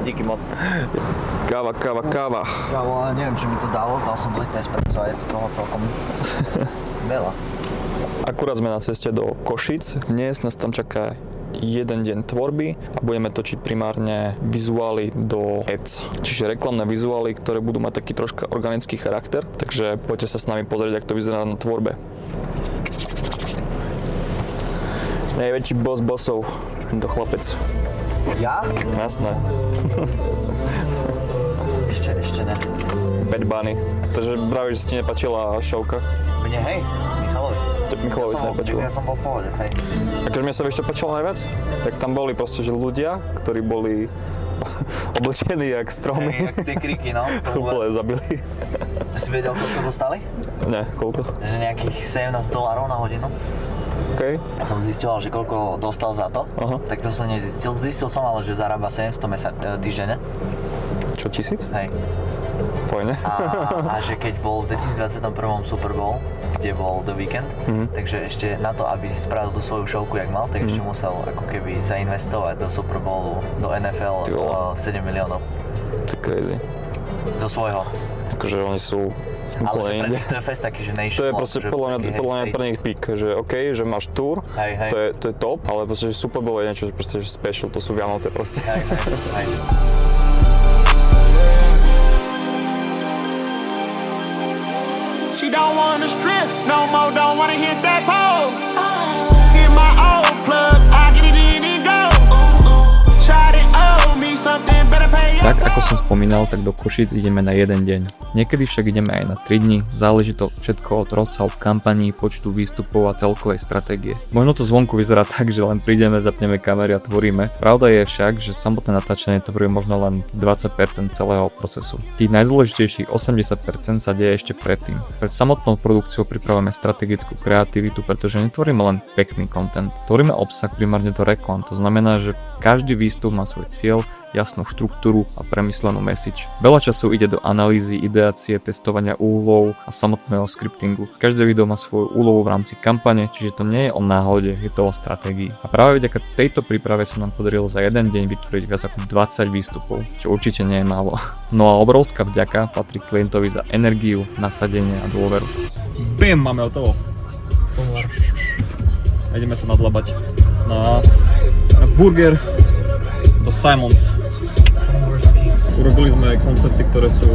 Díky moc. Káva. Kávo, ale neviem, čo mi to dalo. Dal som dvojité espresso a je to toho celkom veľa. Akurát sme na ceste do Košic. Dnes nás tam čaká jeden deň tvorby a budeme točiť primárne vizuály do ads. Čiže reklamné vizuály, ktoré budú mať taký troška organický charakter. Takže poďte sa s nami pozrieť, ako to vyzerá na tvorbe. Najväčší boss bossov, tento chlapec. Ja? Jasné. Ešte ne. Bad Bunny. Takže vravíš, že si ti nepáčila šovka? Mne, hej, Michalovi. Michalovi sa nepáčilo. Ja som bol v pohode, hej. Akože mne sa ešte páčilo najviac, tak tam boli proste, že ľudia, ktorí boli oblečení jak stromy. Hej, jak tie kriky, no. To úplne zabili. Si vedel, koľko dostali? Ne, koľko? Že nejakých $17 na hodinu. OK. Ja som zistil, že koľko dostal za to, tak to som nezistil. Zistil som ale, že zarába 700 týždenne. Čo, 1000? Hej. Fajne. A že keď bol v 2021 Super Bowl, kde bol The Weeknd, takže ešte na to, aby spravil tú svoju šovku, jak mal, tak ešte musel ako keby zainvestovať do Super Bowlu, do NFL 7 miliónov. To je crazy. Zo svojho. Akože oni sú ale úplne inde. to je fest taký, že nation. To je proste podľa mňa pre nich pík, že OK, že máš tour, to je top, ale proste, že Super Bowl je niečo, že proste, že special, to sú Vianoce proste. Hej. She don't wanna strip no more, don't wanna hit that pole. Hit my old plug, I get it in and go. Shot it, owe me something, better pay your Tak ako som spomínal, tak do Košíc ideme na jeden deň. Niekedy však ideme aj na 3 dni, záleží to všetko od rozsahu kampaní, počtu výstupov a celkovej stratégie. Možno to zvonku vyzerá tak, že len prídeme, zapneme kamery a tvoríme. Pravda je však, že samotné natáčanie tvorí možno len 20% celého procesu. Tých najdôležitejších 80% sa deje ešte predtým. Pred samotnou produkciou pripravujeme strategickú kreativitu, pretože netvoríme len pekný content. Tvoríme obsah primárne do reklam, to znamená, že každý výstup má svoj cieľ, jasnú štruktúru a premyslenú message. Veľa času ide do analýzy, ideácie, testovania úhlov a samotného scriptingu. Každé video má svoju úlohu v rámci kampane, čiže to nie je o náhode, je to o stratégii. A práve vďaka tejto príprave sa nám podarilo za jeden deň vytvoriť viac ako 20 výstupov, čo určite nie je málo. No a obrovská vďaka patrí klientovi za energiu, nasadenie a dôveru. Bim, máme hotovo. A ideme sa nadlabať na burger do Simons. Urobili sme koncepty, ktoré sú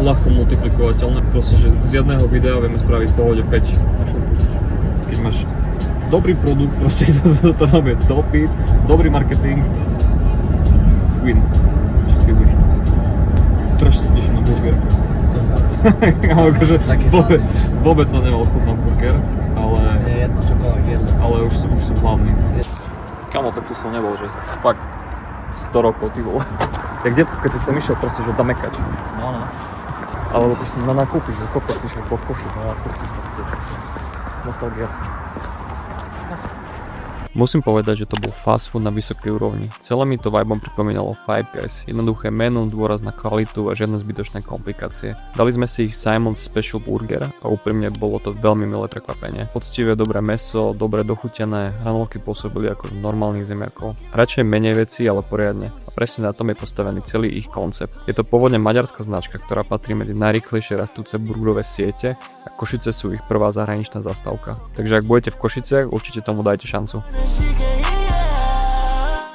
ľahko multiplikovateľné. Proste, že z jedného videa vieme spraviť v pohode 5 na šupu. Keď máš dobrý produkt, proste to robí dopyt, dobrý marketing, win. Čistý win. Strašne sa teším na burger. Akože vôbec som nemal chuť na burger, ale... Je jedno, čokoľvek jedno. Ale už som hlavný. Kamo, tak tu som nebol, že fakt 100 rokov, ty vole. Jak detsko, keď si sem išiel proste, že damekať. No. Alebo proste na nakúpiš, že kokos si išiel po koši, na nakúpiš proste. Nostalgia. Musím povedať, že to bol fast food na vysokej úrovni. Celé mi to vibom pripomínalo Five Guys. Jednoduché menu, dôraz na kvalitu a žiadne zbytočné komplikácie. Dali sme si ich Simon's Special Burger a úprimne bolo to veľmi milé prekvapenie. Poctivé dobré mäso, dobre dochutené, hranolky pôsobili ako z normálnych zemiakov. Radšej menej veci, ale poriadne. A presne na tom je postavený celý ich koncept. Je to pôvodne maďarská značka, ktorá patrí medzi najrýchlejšie rastúce burgerové siete a Košice sú ich prvá zahraničná zastávka. Takže ak budete v Košiciach, určite tomu dajte šancu.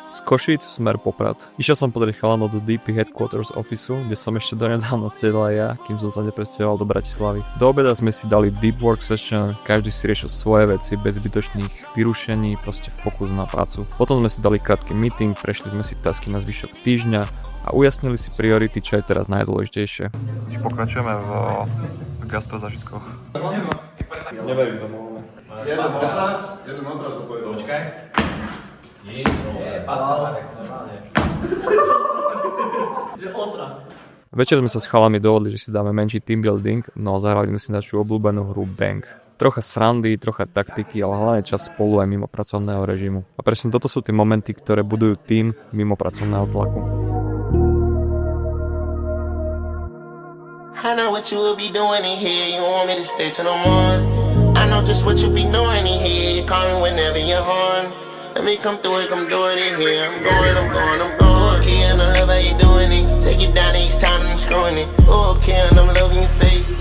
Z Košíc smer Poprad. Išiel som pozrieť chalanov do DP Headquarters officeu, kde som ešte donedávna sedel aj ja, kým som sa nepresťahoval do Bratislavy. Do obeda sme si dali deep work session, každý si riešil svoje veci bez zbytočných vyrušení, proste fokus na prácu. Potom sme si dali krátky meeting, prešli sme si tasky na zvyšok týždňa a ujasnili si priority, čo je teraz najdôležitejšie. Už pokračujeme v gastrozažitkoch. Neverím tomu. Jeden odraz opovedal. Počkaj. Nie, normálne. Že odraz. Večer sme sa s chalami dohodli, že si dáme menší team building, no a zahrali sme si našu obľúbenú hru Bang. Trocha srandy, trocha taktiky, ale hlavne čas spolu aj mimo pracovného režimu. A presne toto sú tie momenty, ktoré budujú tým mimo pracovného tlaku. I know what you will be doing in here. You want me to stay till the morning. I know just what you be doing in here. You call me whenever you're horny. Let me come through it, I'm doing it here. I'm going. Okay, and I love how you doing it. Take it down each time I'm screwing it. Okay, and I'm loving your face.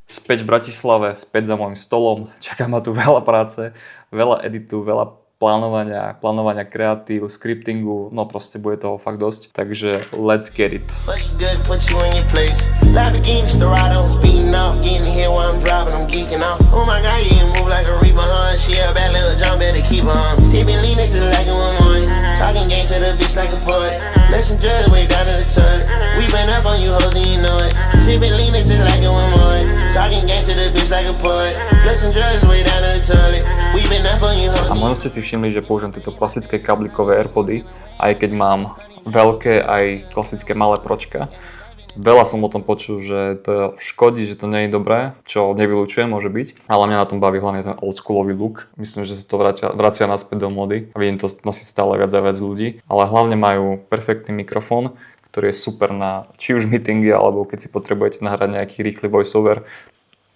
Späť v Bratislave, späť za môjim stolom. Čaká ma tu veľa práce, veľa editu, veľa plánovania kreatív, scriptingu, no proste bude toho fakt dosť, takže let's get it. Fuck you good, put you in your place. Lamborghini Storado, speeding off, getting here while I'm driving, I'm geeking off. Oh my god, you move like a reaper, huh? She a bad little jump, better keep her, huh? Sipping lean into like a one. Talking game to the bitch like a poet. Flexing drugs way down to the toilet. We been up on you hoes and you know it. Sipping lean into like a one. Talking game to the bitch like a poet. Flexing drugs way down to the toilet. We been up on you hoes. A možno ste si všimli, že použijem tieto klasické kablikové AirPody, aj keď mám veľké aj klasické malé pročka. Veľa som o tom počul, že to škodí, že to nie je dobré, čo nevylučujem, môže byť. Ale mňa na tom baví hlavne ten oldschoolový look. Myslím, že sa to vracia naspäť do mody a vidím to nosiť stále viac a viac ľudí. Ale hlavne majú perfektný mikrofón, ktorý je super na či už meetingy, alebo keď si potrebujete nahrať nejaký rýchly voiceover,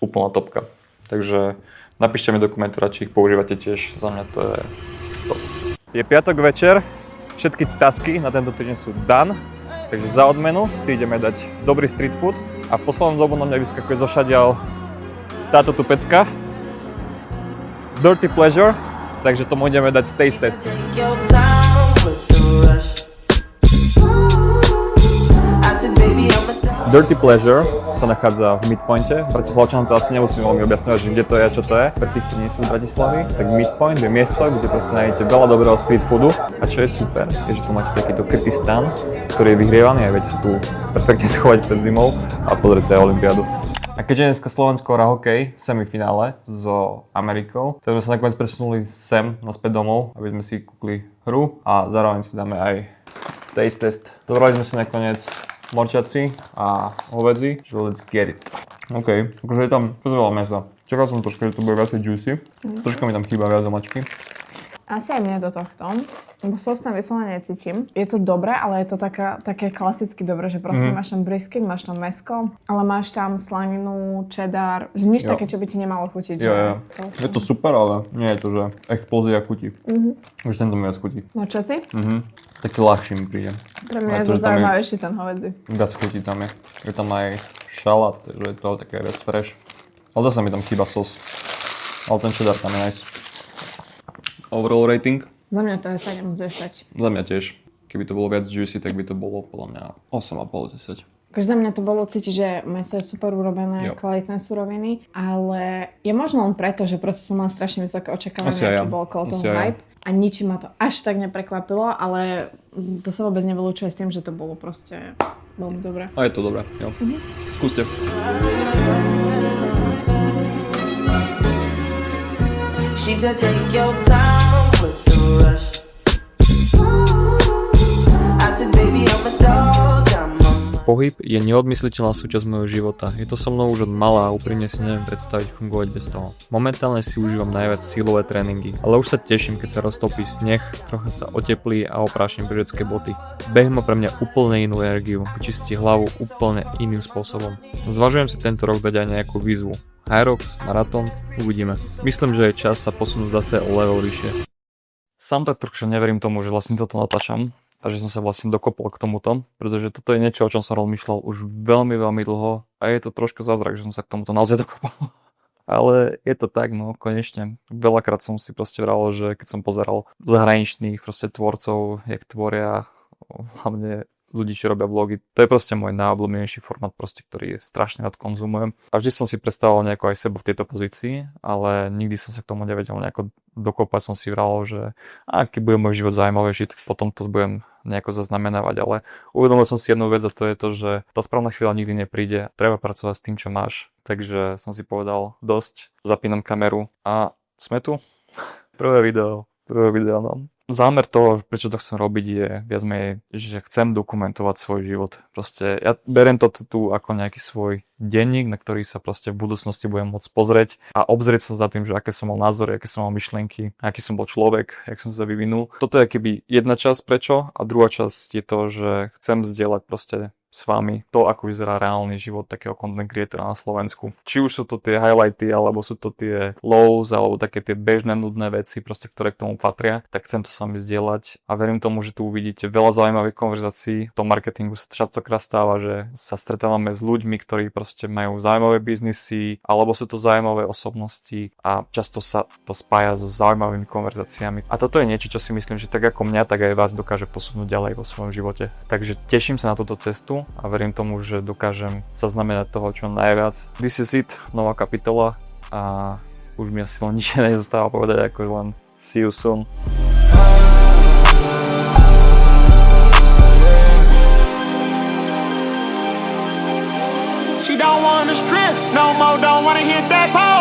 úplná topka. Takže napíšte mi do komentára, či ich používate tiež, za mňa to je top. Je piatok večer, všetky tasky na tento týždeň sú done, takže za odmenu si ideme dať dobrý street food a v poslednom dobu na mňa vyskakuje zošadiaľ táto tu pecka, Dirty Pleasure, takže tomu ideme dať taste test. Take your time, what's the rush? I said, baby, I'm a Dirty Pleasure sa nachádza v Midpointe. Bratislavčanom to asi nemusím veľmi objasňovať, že kde to je a čo to je. Pre tých, ktorí nie sú z Bratislavy, tak Midpoint je miesto, kde proste nájdete veľa dobrého street foodu. A čo je super, je, že tu máte takýto krytý stan, ktorý je vyhrievaný a viete sa tu perfektne schovať pred zimou a pozrieť sa aj olympiádu. A keďže dneska Slovensko hrá hokej semifinále so Amerikou, tak sme sa nakoniec presunuli sem naspäť domov, aby sme si kúkli hru a zároveň si dáme aj taste test. Zobrali sme si nakoniec morčaci a hovädzí, že let's get it. OK, takže je tam fakt veľa mäsa. Čakal som trošku, že to bude viacej juicy. Troška mi tam chýba viac omačky. Asi aj mne do tohto, lebo sos tam vyslovene necítim. Je to dobré, ale je to také klasicky dobré, že proste máš tam brisket, máš tam mäsko, ale máš tam slaninu, cheddar, že nič také, čo by ti nemalo chutiť. Jo. Je to super, ale nie je to, že explózia chutí. Už tento mi viac chutí. Morčaci? Taký ľahší mi príde. Pre mňa je zaujímavejší ten hovädzí. Viac chutí tam je. Je tam aj šalát, takže je to také viac fresh. Ale zase mi tam chýba sos. Ale ten cheddar tam je nice. Overall rating? Za mňa to je 7 z 10. Za mňa tiež. Keby to bolo viac juicy, tak by to bolo podľa mňa 8,5 z 10. Akože za mňa to bolo cítiť, že mäso je super urobené, kvalitné suroviny, ale je možno len preto, že proste som mala strašne vysoké očakávania, aký bol okolo toho hype. A ničím ma to až tak neprekvapilo, ale to sa vôbec nevylučuje s tým, že to bolo proste veľmi dobré. A je to dobré, jo. Skúste. She said, take your time, what's the rush? I said, baby, I'm a dog, I'm a Pohyb je neodmysliteľná súčasť môjho života. Je to so mnou už od mala a úprimne si neviem predstaviť fungovať bez toho. Momentálne si užívam najviac silové tréningy, ale už sa teším, keď sa roztopí sneh, trocha sa oteplí a oprášim bežecké boty. Beh má pre mňa úplne inú energiu, vyčistí hlavu úplne iným spôsobom. Zvažujem si tento rok dať aj nejakú výzvu. Hyrox, maratón, uvidíme. Myslím, že je čas sa posunúť zase o level vyššie. Sám tak trošku neverím tomu, že vlastne toto natáčam a že som sa vlastne dokopol k tomuto, pretože toto je niečo, o čom som rozmýšľal už veľmi, veľmi dlho a je to trošku zázrak, že som sa k tomuto naozaj dokopal. Ale je to tak, no konečne. Veľakrát som si proste vral, že keď som pozeral zahraničných proste tvorcov, jak tvoria, hlavne ľudí, čo robia vlogy. To je proste môj najobľúbenejší formát, proste, ktorý strašne rád konzumujem. A vždy som si predstavoval nejako aj seba v tejto pozícii, ale nikdy som sa k tomu nevedel nejako dokopať. Som si vral, že keď bude môj život zaujímavejší, tak potom to budem nejako zaznamenávať. Ale uvedomil som si jednu vec a to je to, že tá správna chvíľa nikdy nepríde. Treba pracovať s tým, čo máš. Takže som si povedal dosť, zapínam kameru a sme tu. Prvé video, no. Zámer toho, prečo to chcem robiť, je viac menej, že chcem dokumentovať svoj život. Proste ja beriem to tu ako nejaký svoj denník, na ktorý sa proste v budúcnosti budem môcť pozrieť a obzrieť sa za tým, že aké som mal názory, aké som mal myšlienky, aký som bol človek, jak som sa vyvinul. Toto je keby jedna časť prečo a druhá časť je to, že chcem zdieľať proste s vami to, ako vyzerá reálny život takého content creatora na Slovensku. Či už sú to tie highlighty, alebo sú to tie lows, alebo také tie bežné nudné veci, proste, ktoré k tomu patria, tak chcem to s vami zdieľať a verím tomu, že tu uvidíte veľa zaujímavých konverzácií. V tom marketingu sa častokrát stáva, že sa stretávame s ľuďmi, ktorí proste majú zaujímavé biznisy, alebo sú to zaujímavé osobnosti a často sa to spája so zaujímavými konverzáciami. A toto je niečo, čo si myslím, že tak ako mňa, tak aj vás dokáže posunúť ďalej vo svojom živote. Takže teším sa na túto cestu a verím tomu, že dokážem zaznamenať toho čo najviac. This is it, nová kapitola a už mi asi len nič nezostáva povedať, ako len see you soon. She don't wanna strip no more, don't wanna hit that pole.